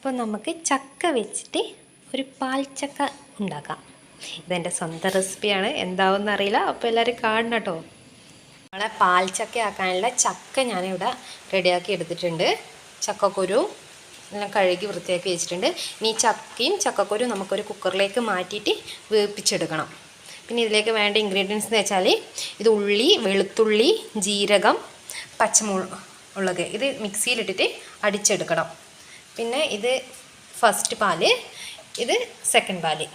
അപ്പോൾ നമുക്ക് ചക്ക വെച്ചിട്ട് ഒരു പാൽച്ചക്ക ഉണ്ടാക്കാം. ഇതെൻ്റെ സ്വന്തം റെസിപ്പിയാണ്, എന്താവുമെന്ന് അറിയില്ല. അപ്പോൾ എല്ലാവരും കാണണം കേട്ടോ. നമ്മളെ പാൽച്ചക്ക ആക്കാനുള്ള ചക്ക ഞാനിവിടെ റെഡിയാക്കി എടുത്തിട്ടുണ്ട്. ചക്കക്കുരു എല്ലാം കഴുകി വൃത്തിയാക്കി വെച്ചിട്ടുണ്ട്. ഇനി ചക്കയും ചക്കക്കുരും നമുക്കൊരു കുക്കറിലേക്ക് മാറ്റിയിട്ട് വേവിപ്പിച്ചെടുക്കണം. പിന്നെ ഇതിലേക്ക് വേണ്ട ഇൻഗ്രീഡിയൻസ് എന്ന് വെച്ചാൽ ഇത് ഉള്ളി, വെളുത്തുള്ളി, ജീരകം, പച്ചമുളക് ഇത് മിക്സിയിലിട്ടിട്ട് അടിച്ചെടുക്കണം. പിന്നെ ഇത് ഫസ്റ്റ് പാല്, ഇത് സെക്കൻഡ് പാല്.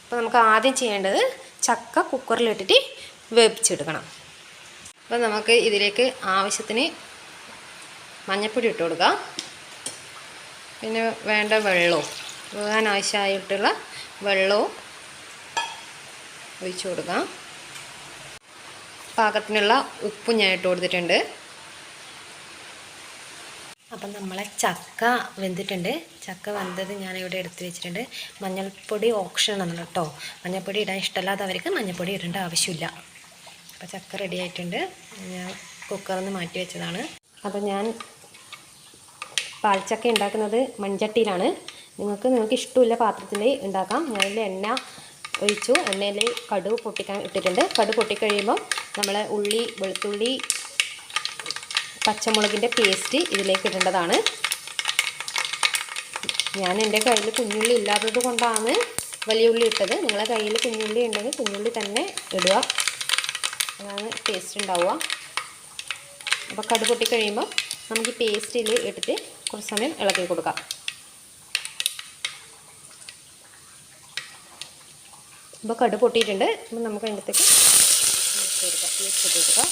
അപ്പോൾ നമുക്ക് ആദ്യം ചെയ്യേണ്ടത് ചക്ക കുക്കറിലിട്ടിട്ട് വേവിച്ചെടുക്കണം. അപ്പോൾ നമുക്ക് ഇതിലേക്ക് ആവശ്യത്തിന് മഞ്ഞൾപ്പൊടി ഇട്ട് കൊടുക്കാം. പിന്നെ വേണ്ട വെള്ളവും, വേകാൻ ആവശ്യമായിട്ടുള്ള വെള്ളവും ഒഴിച്ചു കൊടുക്കാം. പാകത്തിനുള്ള ഉപ്പും ഞാൻ ഇട്ട് കൊടുത്തിട്ടുണ്ട്. അപ്പം നമ്മളെ ചക്ക വെന്തിട്ടുണ്ട്. ചക്ക വെന്തത് ഞാനിവിടെ എടുത്ത് വെച്ചിട്ടുണ്ട്. മഞ്ഞൾപ്പൊടി ഓപ്ഷനാണ് കേട്ടോ. മഞ്ഞൾപ്പൊടി ഇടാൻ ഇഷ്ടമല്ലാത്തവർക്ക് മഞ്ഞൾപ്പൊടി ഇടേണ്ട ആവശ്യമില്ല. അപ്പോൾ ചക്ക റെഡി ആയിട്ടുണ്ട്. ഞാൻ കുക്കറിൽ നിന്ന് മാറ്റി വെച്ചതാണ്. അപ്പോൾ ഞാൻ പാൽച്ചക്ക ഉണ്ടാക്കുന്നത് മൺചട്ടിയിലാണ്. നിങ്ങൾക്ക് ഇഷ്ടമില്ല പാത്രത്തിൽ ഉണ്ടാക്കാം. ഞാനതിൽ എണ്ണ ഒഴിച്ചു. എണ്ണയിൽ കടുക് പൊട്ടിക്കാൻ ഇട്ടിട്ടുണ്ട്. കടുക് പൊട്ടിക്കഴിയുമ്പോൾ നമ്മൾ ഉള്ളി, വെളുത്തുള്ളി, പച്ചമുളകിൻ്റെ പേസ്റ്റ് ഇതിലേക്ക് ഇടേണ്ടതാണ്. ഞാൻ എൻ്റെ കയ്യിൽ കുഞ്ഞുള്ളി ഇല്ലാത്തത് കൊണ്ടാണ് വലിയ ഉള്ളി ഇട്ടത്. നിങ്ങളുടെ കയ്യിൽ കുഞ്ഞുള്ളി ഉണ്ടെങ്കിൽ കുഞ്ഞുള്ളി തന്നെ ഇടുക, അതാണ് ടേസ്റ്റ് ഉണ്ടാവുക. അപ്പോൾ കടുക് പൊട്ടി കഴിയുമ്പോൾ നമുക്ക് ഈ പേസ്റ്റിൽ ഇട്ടിട്ട് കുറച്ച് സമയം ഇളക്കി കൊടുക്കാം. അപ്പോൾ കടുക് പൊട്ടിയിട്ടുണ്ട്. അപ്പോൾ നമുക്ക് അതിനകത്തേക്ക് പേസ്റ്റ് ഇട്ട് കൊടുക്കാം.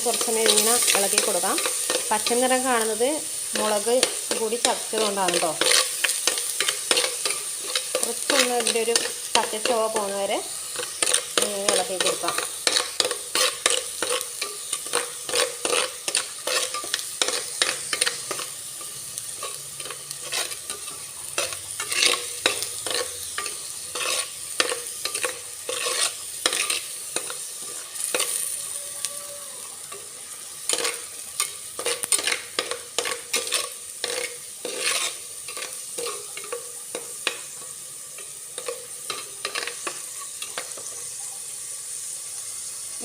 കുറച്ച് സമയം ഇങ്ങനെ ഇളക്കി കൊടുക്കാം. പച്ചനിറം കാണുന്നത് മുളക് കൂടി ചതച്ചതുകൊണ്ടാണ് കേട്ടോ. കുറച്ചൊന്ന് ഇതിൻ്റെ ഒരു പച്ചച്ചോവ പോകുന്ന വരെ ഇളക്കി കൊടുക്കാം.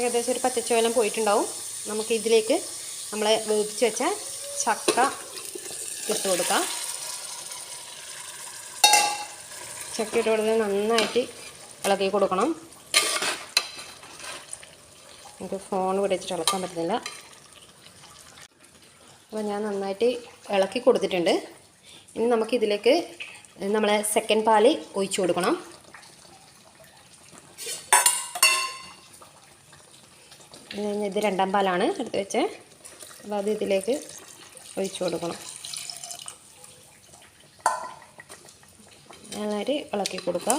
ഏകദേശം ഒരു പച്ചച്ചോലം പോയിട്ടുണ്ടാവും. നമുക്ക് ഇതിലേക്ക് നമ്മളെ വേവിച്ച് വെച്ച ചക്ക ഇട്ട് കൊടുക്കാം. ചക്ക ഇട്ട് കൊടുത്ത് നന്നായിട്ട് ഇളക്കി കൊടുക്കണം. എനിക്ക് ഫോൺ പിടിച്ചിട്ട് ഇളക്കാൻ പറ്റുന്നില്ല. അപ്പോൾ ഞാൻ നന്നായിട്ട് ഇളക്കി കൊടുത്തിട്ടുണ്ട്. ഇനി നമുക്കിതിലേക്ക് നമ്മളെ സെക്കൻഡ് പാല് ഒഴിച്ചു കൊടുക്കണം. ഇത് രണ്ടാം പാലാണ് എടുത്ത് വെച്ചത്. അപ്പോൾ അത് ഇതിലേക്ക് ഒഴിച്ചു കൊടുക്കണം. നന്നായിട്ട് ഇളക്കി കൊടുക്കുക.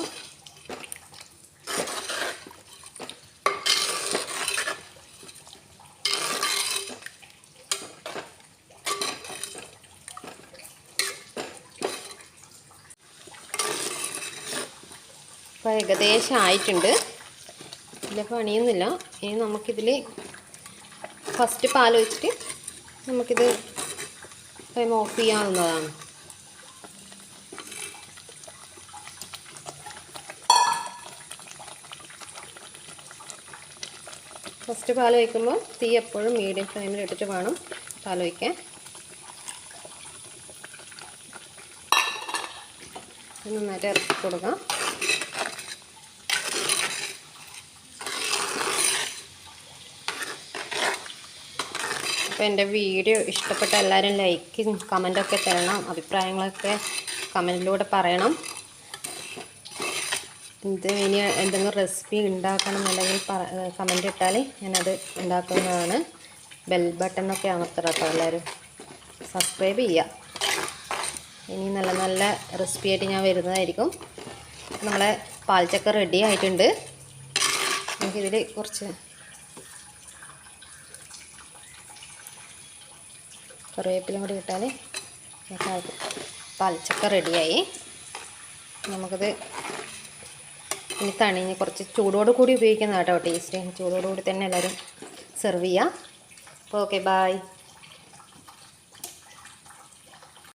അപ്പോൾ ഏകദേശം ആയിട്ടുണ്ട്. ഇതിൽ പണിയൊന്നുമില്ല. ഇനി നമുക്കിതിൽ ഫസ്റ്റ് പാൽ ഒഴിച്ചിട്ട് നമുക്കിത് ടൈം ഓഫ് ചെയ്യാവുന്നതാണ്. ഫസ്റ്റ് പാൽ ഒഴിക്കുമ്പോൾ തീ എപ്പോഴും മീഡിയം ഫ്ലെയിമിൽ ഇട്ടിട്ട് വേണം പാൽ ഒഴിക്കാൻ. നന്നായിട്ട് ഇറക്കി കൊടുക്കാം. അപ്പോൾ എൻ്റെ വീഡിയോ ഇഷ്ടപ്പെട്ട എല്ലാവരും ലൈക്കും കമൻറ്റൊക്കെ തരണം. അഭിപ്രായങ്ങളൊക്കെ കമൻറ്റിലൂടെ പറയണം. ഇനി എന്തെങ്കിലും റെസിപ്പി ഉണ്ടാക്കണം എന്നുണ്ടെങ്കിൽ കമൻറ്റ് ഇട്ടാൽ ഞാനത് ഉണ്ടാക്കുന്നതാണ്. ബെൽ ബട്ടണൊക്കെ അമർത്തണം കേട്ടോ. എല്ലാവരും സബ്സ്ക്രൈബ് ചെയ്യുക. ഇനി നല്ല നല്ല റെസിപ്പി ആയിട്ട് ഞാൻ വരുന്നതായിരിക്കും. നമ്മളെ പാൽച്ചക്ക റെഡി ആയിട്ടുണ്ട്. നമുക്കിതിൽ കുറച്ച് കറിവേപ്പിലും കൂടി ഇട്ടാൽ പാൽച്ചക്ക റെഡിയായി. നമുക്കത് ഇനി തണിഞ്ഞ് കുറച്ച് ചൂടോട് കൂടി ഉപയോഗിക്കുന്ന കേട്ടോ ടേസ്റ്റ്. ചൂടോട് കൂടി തന്നെ എല്ലാവരും സെർവ് ചെയ്യുക. അപ്പോൾ ഓക്കെ, ബായ്.